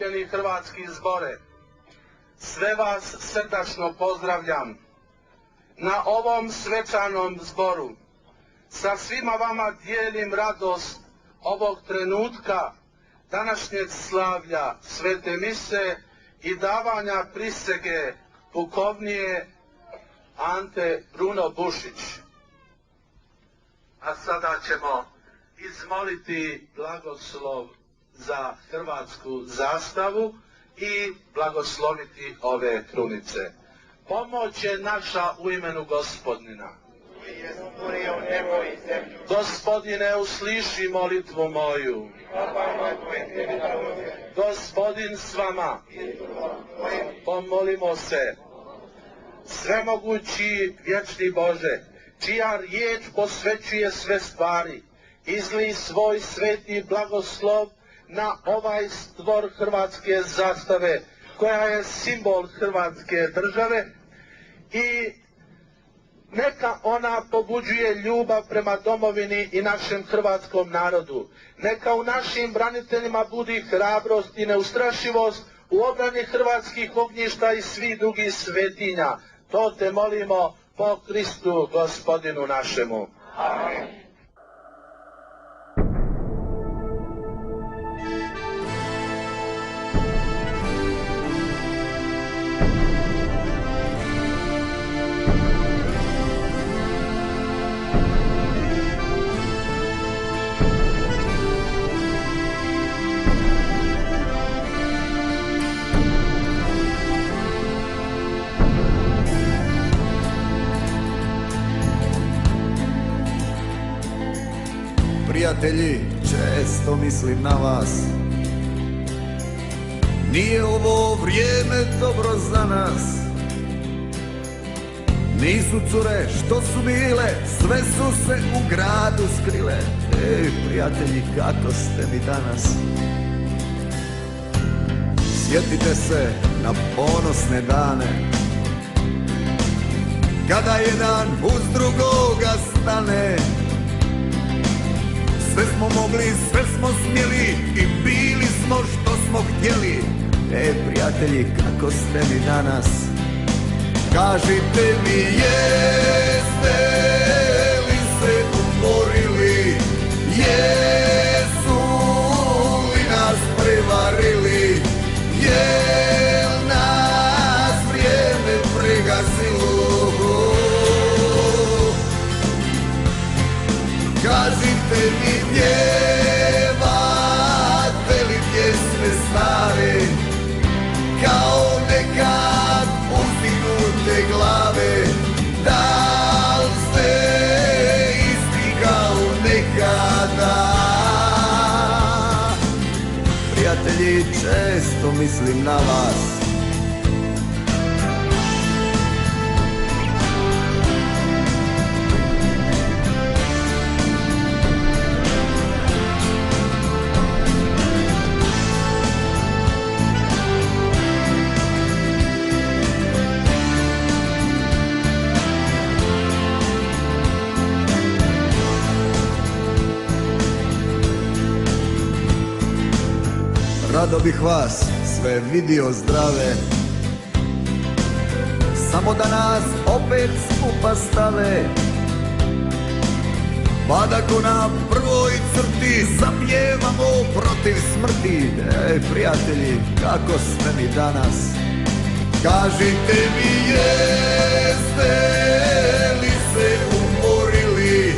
okupljeni hrvatski zbore, sve vas srdačno pozdravljam na ovom svečanom zboru. Sa svima vama dijelim radost ovog trenutka, današnjeg slavlja svete mise i davanja prisege pukovnije Ante Bruno Bušić. A sada ćemo izmoliti blagoslov za hrvatsku zastavu i blagosloviti ove krunice. Pomoć je naša u imenu Gospodina. Gospodine, usliši molitvu moju. Gospodin s vama. Pomolimo se. Svemogući vječni Bože, čija riječ posvećuje sve stvari, izli svoj sveti blagoslov na ovaj stvor hrvatske zastave, koja je simbol hrvatske države, i neka ona pobuđuje ljubav prema domovini i našem hrvatskom narodu. Neka u našim braniteljima budi hrabrost i neustrašivost u obrani hrvatskih ognjišta i svih drugih svetinja. To te molimo po Kristu Gospodinu našemu. Amen. Prijatelji, često mislim na vas. Nije ovo vrijeme dobro za nas. Nisu cure što su bile, sve su se u gradu skrile. Ej, prijatelji, kako ste mi danas? Sjetite se na ponosne dane, kada jedan uz drugoga stane. Sve smo mogli, sve smo smjeli i bili smo što smo htjeli. Ej, prijatelji, kako ste mi danas? Kažite mi, jeste li se umorili? Jesu li nas prevarili? Jel nas vrijeme pregazilo? Kažite mi, pjevate li pjesme stare, kao nekad uzdignute glave? Da li ste isti kao nekada? Prijatelji, često mislim na vas. Rado bih vas sve vidio zdrave, samo da nas opet skupa stave, pa da ko na prvoj crti zapjevamo protiv smrti. Ej, prijatelji, kako ste mi danas? Kažite mi, jeste li se umorili?